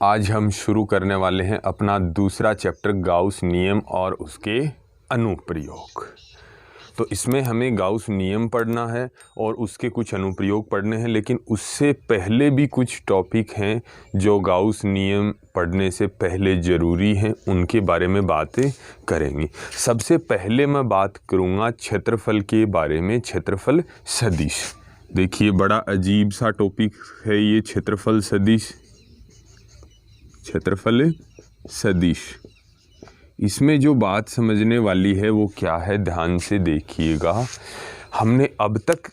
आज हम शुरू करने वाले हैं अपना दूसरा चैप्टर गाउस नियम और उसके अनुप्रयोग। तो इसमें हमें गाउस नियम पढ़ना है और उसके कुछ अनुप्रयोग पढ़ने हैं, लेकिन उससे पहले भी कुछ टॉपिक हैं जो गाउस नियम पढ़ने से पहले ज़रूरी हैं, उनके बारे में बातें करेंगे। सबसे पहले मैं बात करूँगा क्षेत्रफल के बारे में, क्षेत्रफल सदिश। देखिए बड़ा अजीब सा टॉपिक है ये क्षेत्रफल सदिश। क्षेत्रफल सदिश, इसमें जो बात समझने वाली है वो क्या है, ध्यान से देखिएगा। हमने अब तक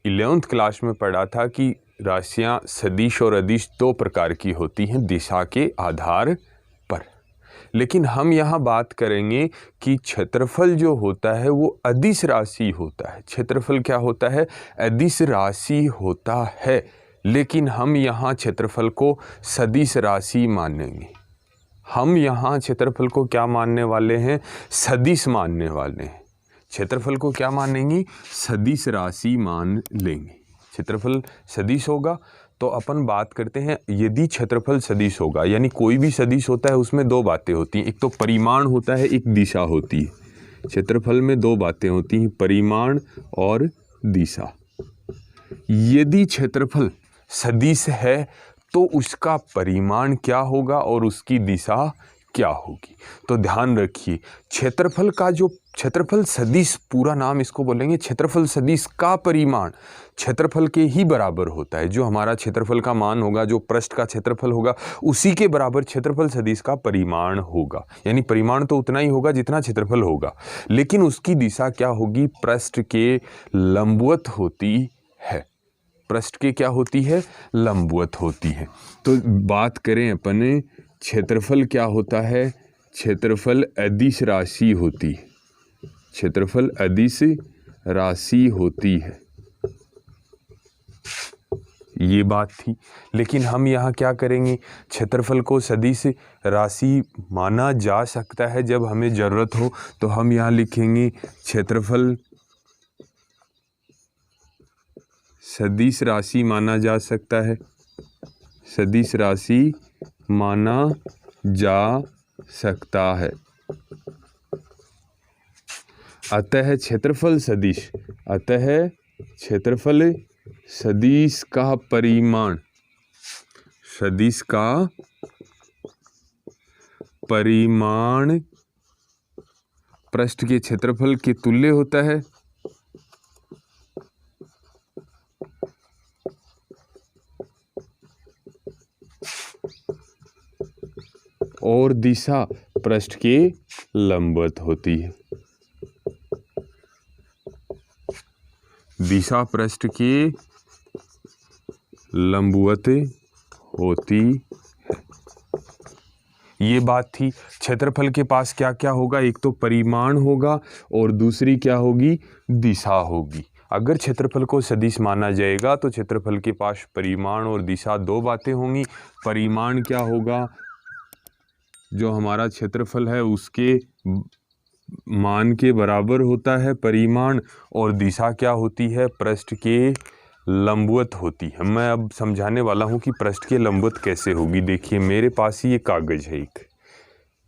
11th क्लास में पढ़ा था कि राशियां सदिश और अदिश दो प्रकार की होती हैं दिशा के आधार पर, लेकिन हम यहाँ बात करेंगे कि क्षेत्रफल जो होता है वो अदिश राशि होता है। क्षेत्रफल क्या होता है? अदिश राशि होता है, लेकिन हम यहाँ क्षेत्रफल को सदिश राशि मानेंगे। हम यहाँ क्षेत्रफल को क्या मानने वाले हैं? सदिश मानने वाले हैं। क्षेत्रफल को क्या मानेंगे? सदिश राशि मान लेंगे। क्षेत्रफल सदिश होगा तो अपन बात करते हैं, यदि क्षेत्रफल सदिश होगा यानी कोई भी सदिश होता है उसमें दो बातें होती हैं, एक तो परिमाण होता है, एक दिशा होती है। क्षेत्रफल में दो बातें होती हैं, परिमाण और दिशा। यदि क्षेत्रफल सदिश है तो उसका परिमाण क्या होगा और उसकी दिशा क्या होगी? तो ध्यान रखिए, क्षेत्रफल का जो क्षेत्रफल सदिश, पूरा नाम इसको बोलेंगे क्षेत्रफल सदिश का परिमाण क्षेत्रफल के ही बराबर होता है। जो हमारा क्षेत्रफल का मान होगा, जो पृष्ठ का क्षेत्रफल होगा, उसी के बराबर क्षेत्रफल सदिश का परिमाण होगा। यानी परिमाण तो उतना ही होगा जितना क्षेत्रफल होगा, लेकिन उसकी दिशा क्या होगी? पृष्ठ के लंबवत होती है। पृष्ठ के क्या होती है? लंबवत होती है। तो बात करें अपने क्षेत्रफल क्या होता है? क्षेत्रफल अदिश राशि होती है। क्षेत्रफल अदिश राशि होती है, ये बात थी। लेकिन हम यहाँ क्या करेंगे? क्षेत्रफल को सदिश राशि माना जा सकता है जब हमें ज़रूरत हो, तो हम यहाँ लिखेंगे क्षेत्रफल सदिश राशि माना जा सकता है। सदिश राशि माना जा सकता है। अतः क्षेत्रफल सदिश, अतः क्षेत्रफल सदिश का परिमाण, सदिश का परिमाण पृष्ठ के क्षेत्रफल के तुल्य होता है। और दिशा पृष्ठ के लंबवत होती है। दिशा पृष्ठ के लंबवत होती है, ये बात थी। क्षेत्रफल के पास क्या क्या होगा? एक तो परिमाण होगा और दूसरी क्या होगी? दिशा होगी। अगर क्षेत्रफल को सदिश माना जाएगा तो क्षेत्रफल के पास परिमाण और दिशा दो बातें होंगी। परिमाण क्या होगा? जो हमारा क्षेत्रफल है उसके मान के बराबर होता है परिमाण, और दिशा क्या होती है? पृष्ठ के लंबवत होती है। मैं अब समझाने वाला हूँ कि पृष्ठ के लंबवत कैसे होगी। देखिए मेरे पास ये कागज़ है एक,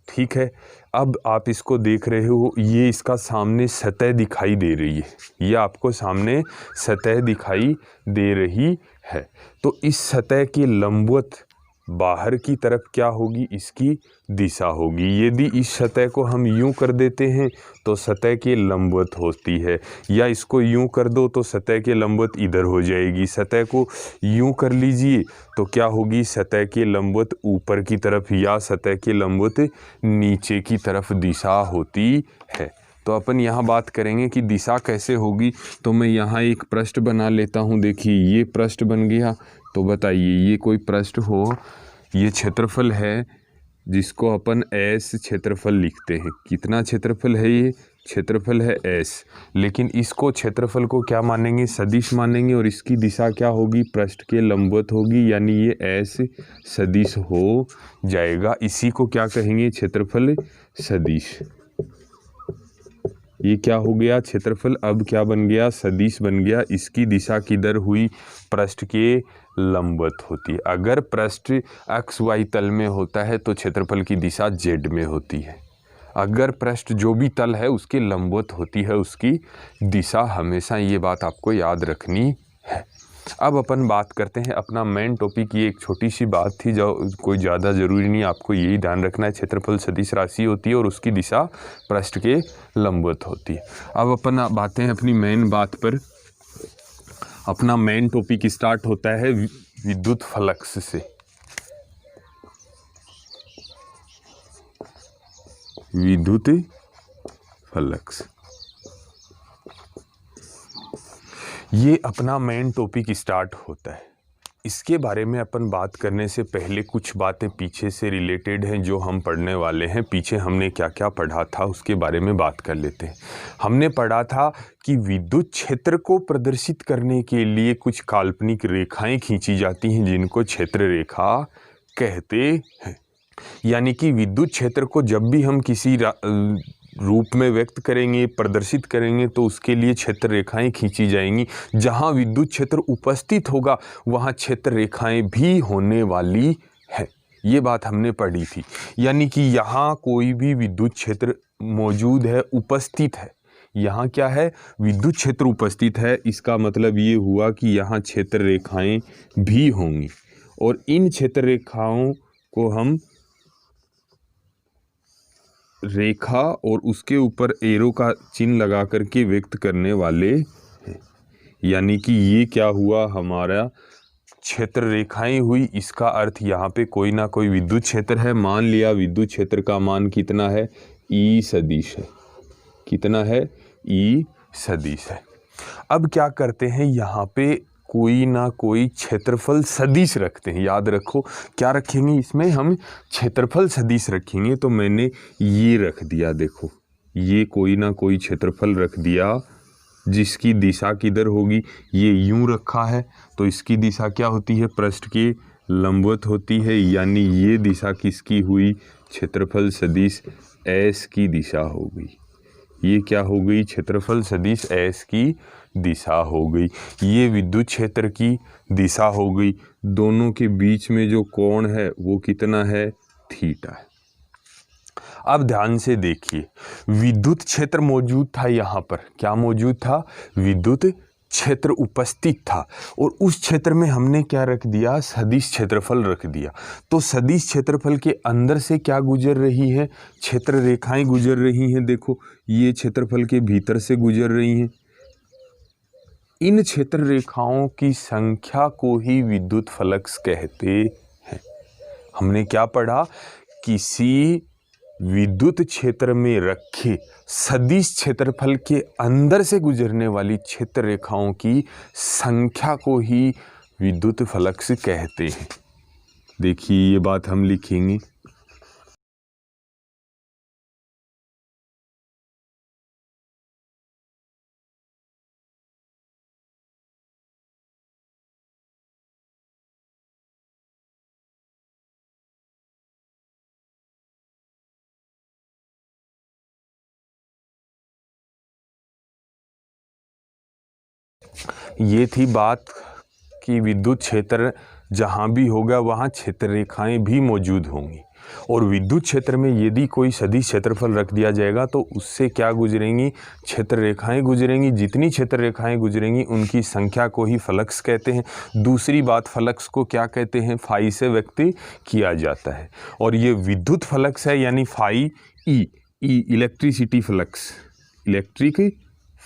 ठीक है। अब आप इसको देख रहे हो, ये इसका सामने सतह दिखाई दे रही है, ये आपको सामने सतह दिखाई दे रही है। तो इस सतह के लंबवत बाहर की तरफ क्या होगी? इसकी दिशा होगी। यदि इस सतह को हम यूं कर देते हैं तो सतह के लंबवत होती है, या इसको यूं कर दो तो सतह के लंबवत इधर हो जाएगी। सतह को यूं कर लीजिए तो क्या होगी? सतह के लंबवत ऊपर की तरफ, या सतह के लंबवत नीचे की तरफ दिशा होती है। तो अपन यहाँ बात करेंगे कि दिशा कैसे होगी। तो मैं यहाँ एक पृष्ठ बना लेता हूँ। देखिए ये पृष्ठ बन गया। तो बताइए, ये कोई पृष्ठ हो, ये क्षेत्रफल है जिसको अपन एस क्षेत्रफल लिखते हैं। कितना क्षेत्रफल है? ये क्षेत्रफल है एस, लेकिन इसको क्षेत्रफल को क्या मानेंगे? सदिश मानेंगे, और इसकी दिशा क्या होगी? पृष्ठ के लंबवत होगी, यानी ये एस सदिश हो जाएगा। इसी को क्या कहेंगे? क्षेत्रफल सदिश। ये क्या हो गया? क्षेत्रफल अब क्या बन गया? सदिश बन गया। इसकी दिशा किधर हुई? पृष्ठ के लंबवत होती है। अगर पृष्ठ एक्स वाई तल में होता है तो क्षेत्रफल की दिशा जेड में होती है। अगर पृष्ठ जो भी तल है उसके लंबवत होती है उसकी दिशा हमेशा, ये बात आपको याद रखनी है। अब अपन बात करते हैं अपना मेन टॉपिक। ये एक छोटी सी बात थी जो कोई ज़्यादा ज़रूरी नहीं, आपको यही ध्यान रखना है। क्षेत्रफल सदिश राशि होती है और उसकी दिशा पृष्ठ के लंबवत होती है। अब अपन बातें हैं अपनी मेन बात पर। अपना मेन टॉपिक स्टार्ट होता है विद्युत फ्लक्स से। विद्युत फ्लक्स, ये अपना मेन टॉपिक स्टार्ट होता है। इसके बारे में अपन बात करने से पहले कुछ बातें पीछे से रिलेटेड हैं जो हम पढ़ने वाले हैं। पीछे हमने क्या क्या पढ़ा था उसके बारे में बात कर लेते हैं। हमने पढ़ा था कि विद्युत क्षेत्र को प्रदर्शित करने के लिए कुछ काल्पनिक रेखाएं खींची जाती हैं जिनको क्षेत्र रेखा कहते हैं। यानी कि विद्युत क्षेत्र को जब भी हम किसी रूप में व्यक्त करेंगे, प्रदर्शित करेंगे, तो उसके लिए क्षेत्र रेखाएं खींची जाएंगी। जहां विद्युत क्षेत्र उपस्थित होगा वहां क्षेत्र रेखाएं भी होने वाली है। ये बात हमने पढ़ी थी। यानी कि यहाँ कोई भी विद्युत क्षेत्र मौजूद है, उपस्थित है। यहाँ क्या है, विद्युत क्षेत्र उपस्थित है। इसका मतलब ये हुआ कि यहाँ क्षेत्र रेखाएं भी होंगी और इन क्षेत्र रेखाओं को हम रेखा और उसके ऊपर एरो का चिन्ह लगा करके व्यक्त करने वाले हैं। यानी कि ये क्या हुआ, हमारा क्षेत्र रेखाएं हुई। इसका अर्थ यहाँ पे कोई ना कोई विद्युत क्षेत्र है। मान लिया विद्युत क्षेत्र का मान कितना है, ई सदिश है। कितना है, ई सदिश है। अब क्या करते हैं, यहाँ पे कोई ना कोई क्षेत्रफल सदिश रखते हैं। याद रखो क्या रखेंगे, इसमें हम क्षेत्रफल सदिश रखेंगे। तो मैंने ये रख दिया, देखो ये कोई ना कोई क्षेत्रफल रख दिया जिसकी दिशा किधर होगी, ये यूं रखा है तो इसकी दिशा क्या होती है, पृष्ठ के लंबवत होती है। यानी ये दिशा किसकी हुई, क्षेत्रफल सदिश एस की दिशा हो गई। ये क्या हो गई, क्षेत्रफल सदिश एस की दिशा हो गई। ये विद्युत क्षेत्र की दिशा हो गई। दोनों के बीच में जो कोण है वो कितना है, थीटा है। अब ध्यान से देखिए, विद्युत क्षेत्र मौजूद था। यहाँ पर क्या मौजूद था, विद्युत क्षेत्र उपस्थित था और उस क्षेत्र में हमने क्या रख दिया, सदिश क्षेत्रफल रख दिया। तो सदिश क्षेत्रफल के अंदर से क्या गुजर रही है, क्षेत्र रेखाएं गुजर रही हैं। देखो ये क्षेत्रफल के भीतर से गुजर रही हैं। इन क्षेत्र रेखाओं की संख्या को ही विद्युत फ्लक्स कहते हैं। हमने क्या पढ़ा, किसी विद्युत क्षेत्र में रखे सदिश क्षेत्रफल के अंदर से गुजरने वाली क्षेत्र रेखाओं की संख्या को ही विद्युत फ्लक्स कहते हैं। देखिए ये बात हम लिखेंगे। ये थी बात कि विद्युत क्षेत्र जहाँ भी होगा वहाँ क्षेत्र रेखाएं भी मौजूद होंगी और विद्युत क्षेत्र में यदि कोई सदिश क्षेत्रफल रख दिया जाएगा तो उससे क्या गुजरेंगी, क्षेत्र रेखाएं गुजरेंगी। जितनी क्षेत्र रेखाएं गुजरेंगी उनकी संख्या को ही फ्लक्स कहते हैं। दूसरी बात, फ्लक्स को क्या कहते हैं, फाई से व्यक्त किया जाता है और ये विद्युत फ्लक्स है यानी phi E. Electricity flux, electric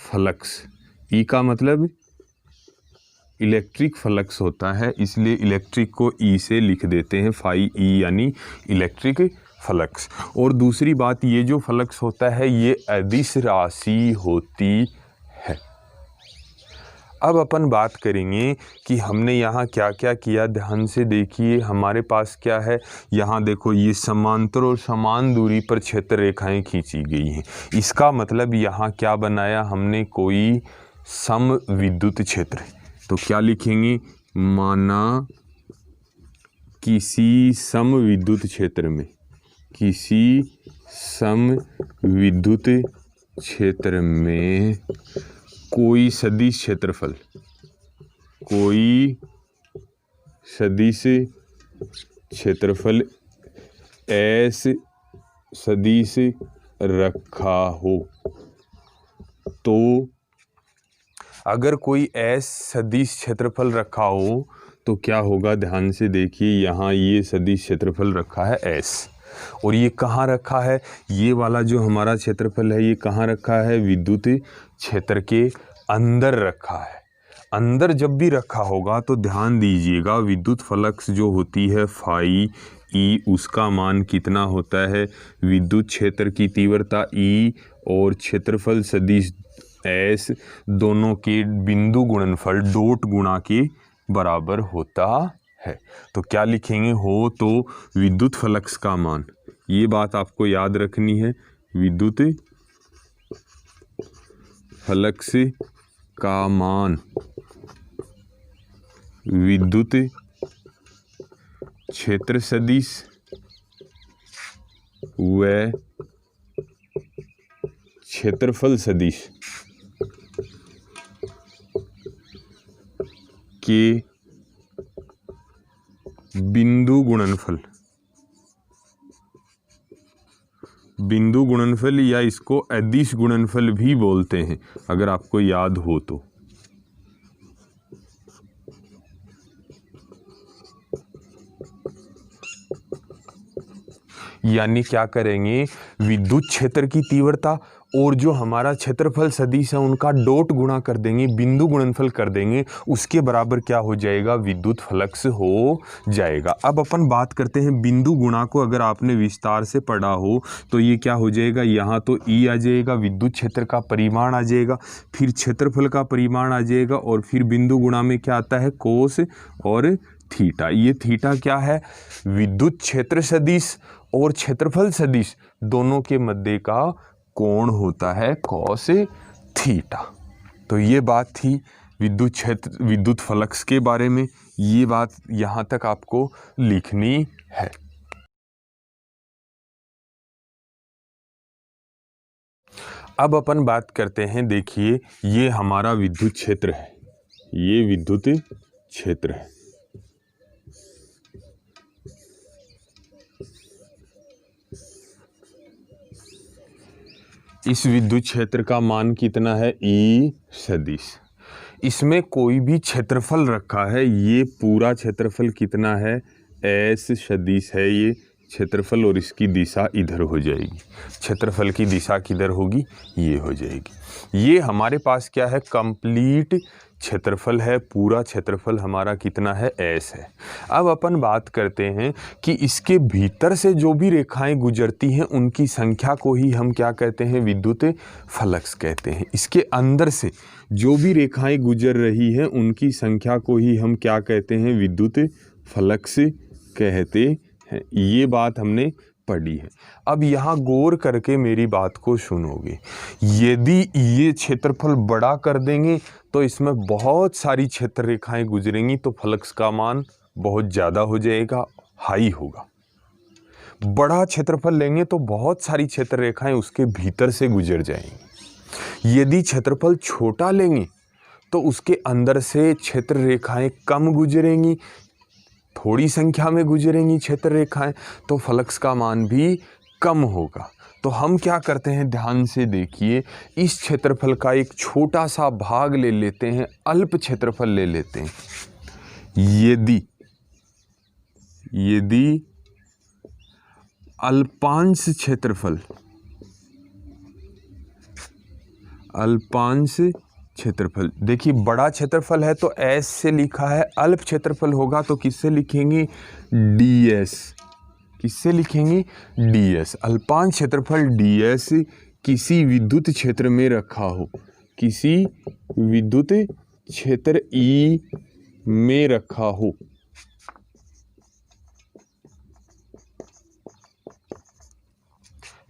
flux, E का मतलब इलेक्ट्रिक फ्लक्स होता है, इसलिए इलेक्ट्रिक को ई से लिख देते हैं, फाई ई यानी इलेक्ट्रिक फ्लक्स। और दूसरी बात, ये जो फ्लक्स होता है ये अदिश राशि होती है। अब अपन बात करेंगे कि हमने यहाँ क्या क्या किया। ध्यान से देखिए, हमारे पास क्या है, यहाँ देखो ये समांतर और समान दूरी पर क्षेत्र रेखाएं खींची गई हैं। इसका मतलब यहाँ क्या बनाया हमने, कोई सम विद्युत क्षेत्र। तो क्या लिखेंगे, माना किसी सम विद्युत क्षेत्र में, किसी सम विद्युत क्षेत्र में कोई सदिश क्षेत्रफल, कोई सदिश क्षेत्रफल एस सदिश रखा हो, तो अगर कोई एस सदिश क्षेत्रफल रखा हो तो क्या होगा, ध्यान से देखिए। यहाँ ये सदिश क्षेत्रफल रखा है एस, और ये कहाँ रखा है, ये वाला जो हमारा क्षेत्रफल है ये कहाँ रखा है, विद्युत क्षेत्र के अंदर रखा है। अंदर जब भी रखा होगा तो ध्यान दीजिएगा, विद्युत फ्लक्स जो होती है फाई ई, उसका मान कितना होता है, विद्युत क्षेत्र की तीव्रता ई और क्षेत्रफल सदिश एस दोनों के बिंदु गुणनफल डॉट गुणा के बराबर होता है। तो क्या लिखेंगे, हो तो विद्युत फ्लक्स का मान, ये बात आपको याद रखनी है, विद्युत फ्लक्स का मान विद्युत क्षेत्र सदिश व क्षेत्रफल सदिश के बिंदु गुणनफल या इसको अदिश गुणनफल भी बोलते हैं, अगर आपको याद हो तो। यानी क्या करेंगे, विद्युत क्षेत्र की तीव्रता और जो हमारा क्षेत्रफल सदिश है उनका डॉट गुणा कर देंगे, बिंदु गुणनफल कर देंगे, उसके बराबर क्या हो जाएगा, विद्युत फ्लक्स हो जाएगा। अब अपन बात करते हैं बिंदु गुणा को, अगर आपने विस्तार से पढ़ा हो तो ये क्या हो जाएगा, यहाँ तो ई आ जाएगा, विद्युत क्षेत्र का परिमाण आ जाएगा, फिर क्षेत्रफल का परिमाण आ जाएगा, और फिर बिंदु गुणा में क्या आता है, कोस और थीटा। ये थीटा क्या है, विद्युत क्षेत्र सदिश और क्षेत्रफल सदिश दोनों के मध्य का कोण होता है कॉस थीटा। तो ये बात थी विद्युत फ्लक्स के बारे में, ये बात यहाँ तक आपको लिखनी है। अब अपन बात करते हैं, देखिए ये हमारा विद्युत क्षेत्र है, ये विद्युत क्षेत्र है। इस विद्युत क्षेत्र का मान कितना है, ई सदिश। इसमें कोई भी क्षेत्रफल रखा है, ये पूरा क्षेत्रफल कितना है, एस सदिश है ये क्षेत्रफल, और इसकी दिशा इधर हो जाएगी, क्षेत्रफल की दिशा किधर होगी, ये हो जाएगी। ये हमारे पास क्या है, कंप्लीट क्षेत्रफल है, पूरा क्षेत्रफल हमारा कितना है, एस है। अब अपन बात करते हैं कि इसके भीतर से जो भी रेखाएं गुजरती हैं उनकी संख्या को ही हम क्या कहते हैं, विद्युत फ्लक्स कहते हैं। इसके अंदर से जो भी रेखाएं गुजर रही हैं उनकी संख्या को ही हम क्या कहते हैं, विद्युत फ्लक्स कहते हैं। ये बात हमने पढ़ी है। अब यहाँ गौर करके मेरी बात को सुनोगे, यदि ये क्षेत्रफल बड़ा कर देंगे तो इसमें बहुत सारी क्षेत्र रेखाएं गुजरेंगी, तो फ्लक्स का मान बहुत ज़्यादा हो जाएगा, हाई होगा। बड़ा क्षेत्रफल लेंगे तो बहुत सारी क्षेत्र रेखाएं उसके भीतर से गुजर जाएंगी। यदि क्षेत्रफल छोटा लेंगे तो उसके अंदर से क्षेत्र रेखाएं कम गुजरेंगी, थोड़ी संख्या में गुजरेंगी क्षेत्र रेखाएं, तो फ्लक्स का मान भी कम होगा। तो हम क्या करते हैं, ध्यान से देखिए, इस क्षेत्रफल का एक छोटा सा भाग ले लेते हैं, अल्प क्षेत्रफल ले लेते हैं। यदि अल्पांश क्षेत्रफल, देखिए बड़ा क्षेत्रफल है तो एस से लिखा है, अल्प क्षेत्रफल होगा तो किससे लिखेंगे, ds। किससे लिखेंगे, ds। अल्पांश क्षेत्रफल ds किसी विद्युत क्षेत्र में रखा हो, किसी विद्युत क्षेत्र E में रखा हो,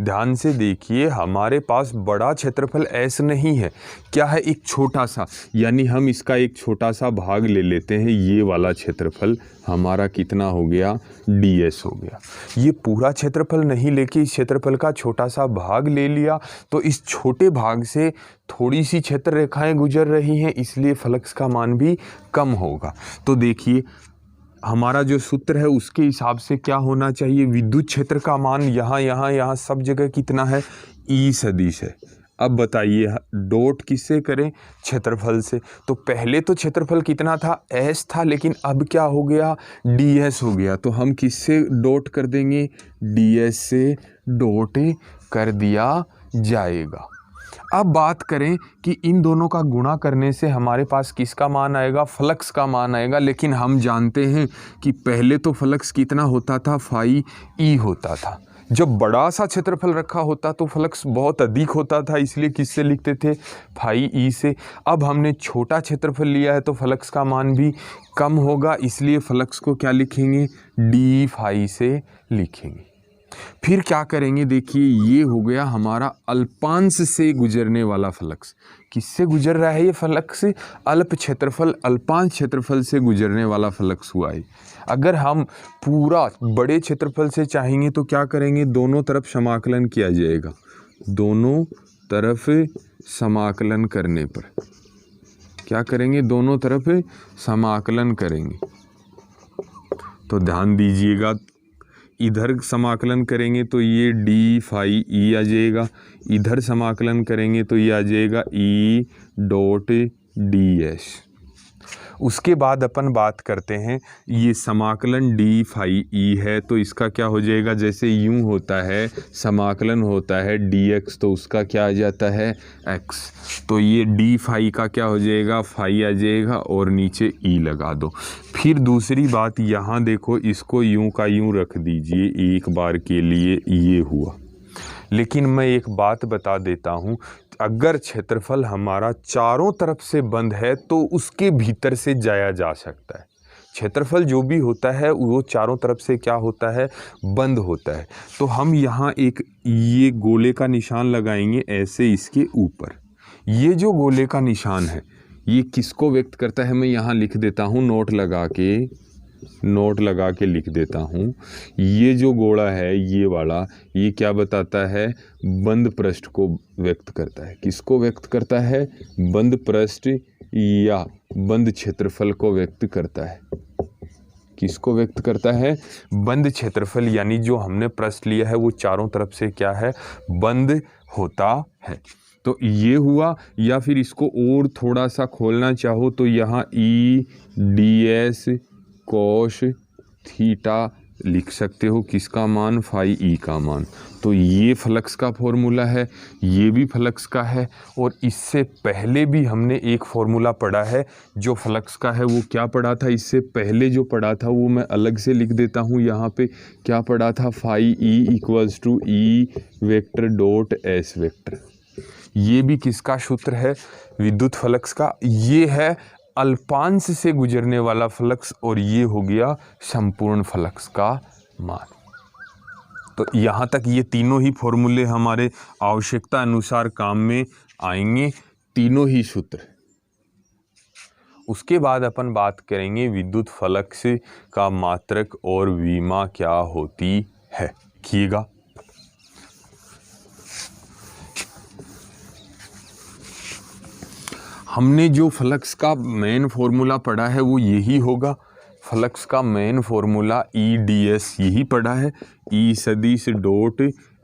ध्यान से देखिए, हमारे पास बड़ा क्षेत्रफल S नहीं है, क्या है, एक छोटा सा, यानी हम इसका एक छोटा सा भाग ले लेते हैं, ये वाला क्षेत्रफल हमारा कितना हो गया, ds हो गया। ये पूरा क्षेत्रफल नहीं लेके इस क्षेत्रफल का छोटा सा भाग ले लिया, तो इस छोटे भाग से थोड़ी सी क्षेत्र रेखाएं गुजर रही हैं, इसलिए फ्लक्स का मान भी कम होगा। तो देखिए हमारा जो सूत्र है उसके हिसाब से क्या होना चाहिए, विद्युत क्षेत्र का मान यहाँ सब जगह कितना है, ई सदिश है। अब बताइए डॉट किससे करें, क्षेत्रफल से। तो पहले तो क्षेत्रफल कितना था, एस था, लेकिन अब क्या हो गया, डी एस हो गया। तो हम किससे डॉट कर देंगे, डी एस से डॉट कर दिया जाएगा। अब बात करें कि इन दोनों का गुणा करने से हमारे पास किसका मान आएगा, फ्लक्स का मान आएगा। लेकिन हम जानते हैं कि पहले तो फ्लक्स कितना होता था, फाई ई होता था। जब बड़ा सा क्षेत्रफल रखा होता तो फ्लक्स बहुत अधिक होता था, इसलिए किससे लिखते थे, फाई ई से। अब हमने छोटा क्षेत्रफल लिया है तो फ्लक्स का मान भी कम होगा, इसलिए फ्लक्स को क्या लिखेंगे, डी फाई से लिखेंगे। फिर क्या करेंगे, देखिए ये हो गया हमारा अल्पांश से गुजरने वाला फ्लक्स। किससे गुजर रहा है ये फ्लक्स, अल्प क्षेत्रफल अल्पांश क्षेत्रफल से गुजरने वाला फ्लक्स हुआ है। अगर हम पूरा बड़े क्षेत्रफल से चाहेंगे तो क्या करेंगे, दोनों तरफ समाकलन किया जाएगा। दोनों तरफ समाकलन करने पर क्या करेंगे, दोनों तरफ समाकलन करेंगे। तो ध्यान दीजिएगा, इधर समाकलन करेंगे तो ये डी फाई ई आ जाएगा, इधर समाकलन करेंगे तो ये आ जाएगा ई डॉट डी एस। उसके बाद अपन बात करते हैं, ये समाकलन डी फाई ई है तो इसका क्या हो जाएगा, जैसे यूं होता है समाकलन होता है डी एक्स तो उसका क्या आ जाता है एक्स। तो ये डी फाई का क्या हो जाएगा, फाई आ जाएगा और नीचे ई लगा दो। फिर दूसरी बात, यहाँ देखो इसको यूं का यूं रख दीजिए एक बार के लिए, ये हुआ। लेकिन मैं एक बात बता देता हूँ, अगर क्षेत्रफल हमारा चारों तरफ से बंद है तो उसके भीतर से जाया जा सकता है। क्षेत्रफल जो भी होता है वो चारों तरफ से क्या होता है, बंद होता है। तो हम यहाँ एक ये गोले का निशान लगाएंगे ऐसे इसके ऊपर। ये जो गोले का निशान है ये किसको व्यक्त करता है, मैं यहाँ लिख देता हूँ नोट लगा के लिख देता हूँ। ये जो गोला है ये वाला, ये क्या बताता है, बंद पृष्ठ को व्यक्त करता है। किसको व्यक्त करता है, बंद पृष्ठ या बंद क्षेत्रफल को व्यक्त करता है। किसको व्यक्त करता है, बंद क्षेत्रफल, यानी जो हमने पृष्ठ लिया है वो चारों तरफ से क्या है, बंद होता है। तो ये हुआ। या फिर इसको और थोड़ा सा खोलना चाहो तो यहाँ ई डी एस कोश थीटा लिख सकते हो, किसका मान, फाई ई का मान। तो ये फ्लक्स का फॉर्मूला है, ये भी फ्लक्स का है। और इससे पहले भी हमने एक फॉर्मूला पढ़ा है जो फ्लक्स का है, वो क्या पढ़ा था, इससे पहले जो पढ़ा था वो मैं अलग से लिख देता हूँ। यहाँ पे क्या पढ़ा था, phi e equals to e vector dot s vector. ये भी किसका सूत्र है, विद्युत फ्लक्स का। ये है अल्पांश से गुजरने वाला फ्लक्स और ये हो गया संपूर्ण फ्लक्स का मान। तो यहाँ तक ये तीनों ही फॉर्मूले हमारे आवश्यकता अनुसार काम में आएंगे, तीनों ही सूत्र। उसके बाद अपन बात करेंगे विद्युत फ्लक्स का मात्रक और विमा क्या होती है। देखिएगा, हमने जो फ्लक्स का मेन फॉर्मूला पढ़ा है वो यही होगा। फ्लक्स का main formula E D S यही पढ़ा है, ई सदिश डॉट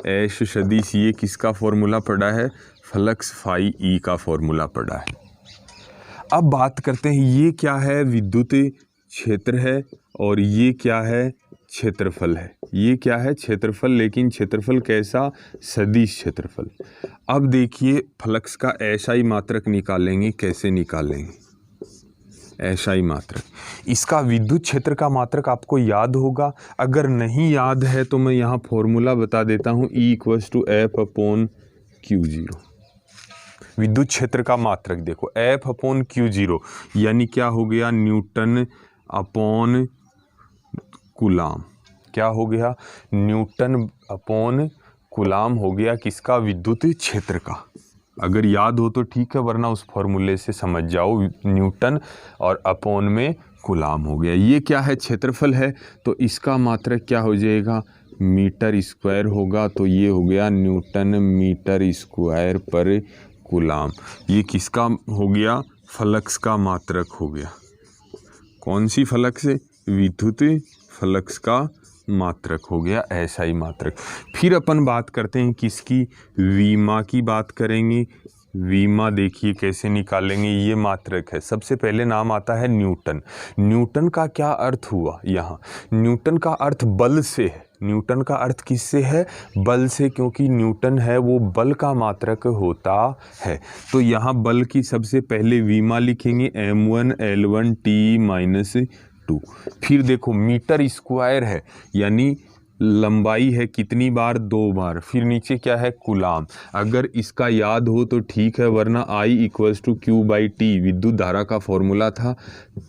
एस सदिश। ये किसका फॉर्मूला पढ़ा है, फ्लक्स फाई ई का फॉर्मूला पढ़ा है। अब बात करते हैं, ये क्या है, विद्युत क्षेत्र है और ये क्या है, क्षेत्रफल है। ये क्या है, क्षेत्रफल, लेकिन क्षेत्रफल कैसा, सदिश क्षेत्रफल। अब देखिए फ्लक्स का एसआई मात्रक निकालेंगे, कैसे निकालेंगे एसआई मात्रक। इसका विद्युत क्षेत्र का मात्रक आपको याद होगा, अगर नहीं याद है तो मैं यहाँ फॉर्मूला बता देता हूँ, e equals to f upon q zero. विद्युत क्षेत्र का मात्रक देखो एफ अपॉन क्यू जीरो, यानी क्या हो गया, न्यूटन अपॉन कूलाम। क्या हो गया, न्यूटन अपॉन कूलाम हो गया किसका, विद्युत क्षेत्र का। अगर याद हो तो ठीक है, वरना उस फॉर्मूले से समझ जाओ, न्यूटन और अपॉन में कूलाम हो गया। ये क्या है, क्षेत्रफल है, तो इसका मात्रक क्या हो जाएगा, मीटर स्क्वायर होगा। तो ये हो गया न्यूटन मीटर स्क्वायर पर कूलाम। ये किसका हो गया, फ्लक्स का मात्रक हो गया। कौन सी फ्लक्स है, विद्युत फ्लक्स का मात्रक हो गया, ऐसा ही मात्रक। फिर अपन बात करते हैं किसकी, विमा की बात करेंगे। विमा देखिए कैसे निकालेंगे, ये मात्रक है। सबसे पहले नाम आता है न्यूटन। न्यूटन का क्या अर्थ हुआ यहाँ, न्यूटन का अर्थ बल से है। न्यूटन का अर्थ किससे है, बल से, क्योंकि न्यूटन है वो बल का मात्रक होता है। तो यहाँ बल की सबसे पहले विमा लिखेंगे, m1 L1 T-2। फिर देखो मीटर स्क्वायर है, यानी लंबाई है कितनी बार, 2 बार। फिर नीचे क्या है, कूलाम। अगर इसका याद हो तो ठीक है, वरना I = Q/T विद्युत धारा का फॉर्मूला था।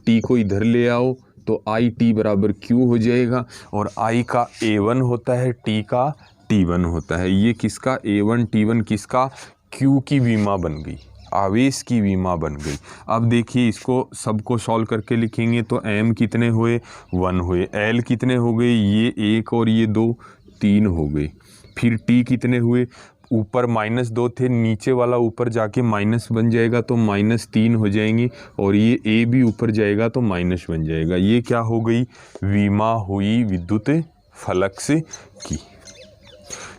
T को इधर ले आओ तो IT = Q हो जाएगा, और I का A1 होता है, T का T1 होता है। ये किसका A1 T1 किसका, Q की विमा बन गई, आवेश की विमा बन गई। अब देखिए इसको सबको सॉल्व करके लिखेंगे तो m कितने हुए, 1 हुए। l कितने हो गए, ये 1 और ये 2, 3 हो गए। फिर t कितने हुए, ऊपर -2 थे, नीचे वाला ऊपर जाके माइनस बन जाएगा तो -3 हो जाएंगे, और ये a भी ऊपर जाएगा तो माइनस बन जाएगा। ये क्या हो गई, विमा हुई विद्युत फ्लक्स की।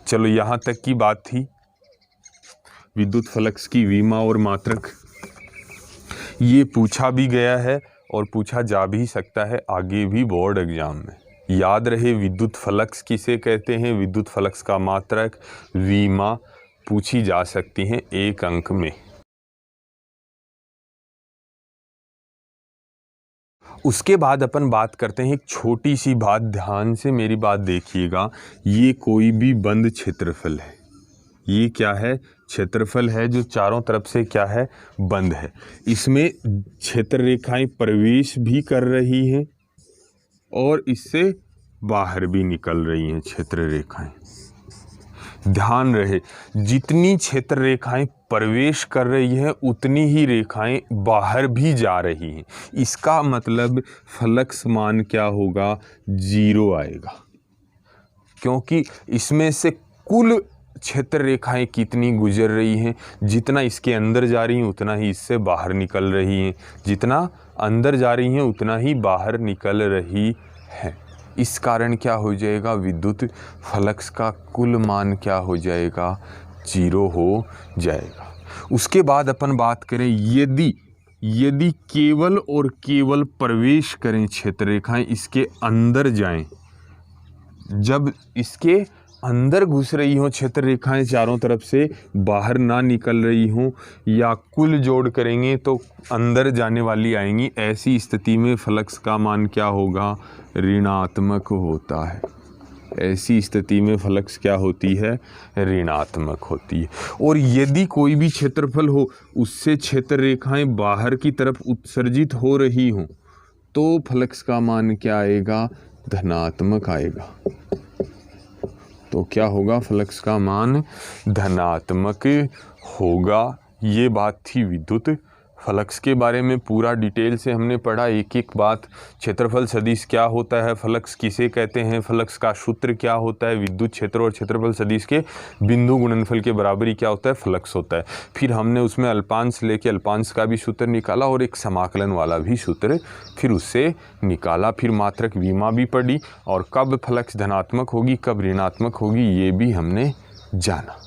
चलो यहाँ तक की बात थी विद्युत फ्लक्स की विमा और मात्रक। ये पूछा भी गया है और पूछा जा भी सकता है आगे भी बोर्ड एग्जाम में। याद रहे विद्युत फ्लक्स किसे कहते हैं, विद्युत फ्लक्स का मात्रक, विमा पूछी जा सकती हैं 1 अंक में। उसके बाद अपन बात करते हैं एक छोटी सी बात, ध्यान से मेरी बात देखिएगा। ये कोई भी बंद क्षेत्रफल है, ये क्या है, क्षेत्रफल है जो चारों तरफ से क्या है, बंद है। इसमें क्षेत्र रेखाएं प्रवेश भी कर रही हैं और इससे बाहर भी निकल रही हैं क्षेत्र रेखाएं। ध्यान रहे, जितनी क्षेत्र रेखाएं प्रवेश कर रही है उतनी ही रेखाएं बाहर भी जा रही हैं। इसका मतलब फ्लक्स मान क्या होगा, 0 आएगा, क्योंकि इसमें से कुल क्षेत्र रेखाएं कितनी गुजर रही हैं, जितना इसके अंदर जा रही हैं उतना ही इससे बाहर निकल रही हैं, जितना अंदर जा रही हैं उतना ही बाहर निकल रही है। इस कारण क्या हो जाएगा, विद्युत फ्लक्स का कुल मान क्या हो जाएगा, 0 हो जाएगा। उसके बाद अपन बात करें, यदि केवल और केवल प्रवेश करें क्षेत्र रेखाएं, इसके अंदर जाएं, जब इसके अंदर घुस रही हों क्षेत्र रेखाएं चारों तरफ से, बाहर ना निकल रही हों, या कुल जोड़ करेंगे तो अंदर जाने वाली आएंगी, ऐसी स्थिति में फ्लक्स का मान क्या होगा, ऋणात्मक होता है। ऐसी स्थिति में फ्लक्स क्या होती है, ऋणात्मक होती है। और यदि कोई भी क्षेत्रफल हो, उससे क्षेत्र रेखाएं बाहर की तरफ उत्सर्जित हो रही हों, तो फ्लक्स का मान क्या आएगा, धनात्मक आएगा। तो क्या होगा, फ्लक्स का मान धनात्मक होगा। ये बात थी विद्युत फ्लक्स के बारे में। पूरा डिटेल से हमने पढ़ा, एक एक बात। क्षेत्रफल सदिश क्या होता है, फ्लक्स किसे कहते हैं, फ्लक्स का सूत्र क्या होता है, विद्युत क्षेत्र और क्षेत्रफल सदिश के बिंदु गुणनफल के बराबरी क्या होता है, फ्लक्स होता है। फिर हमने उसमें अल्पांश लेके अल्पांश का भी सूत्र निकाला और एक समाकलन वाला भी सूत्र फिर उससे निकाला। फिर मात्रक विमा भी पढ़ी, और कब फ्लक्स धनात्मक होगी कब ऋणात्मक होगी ये भी हमने जाना।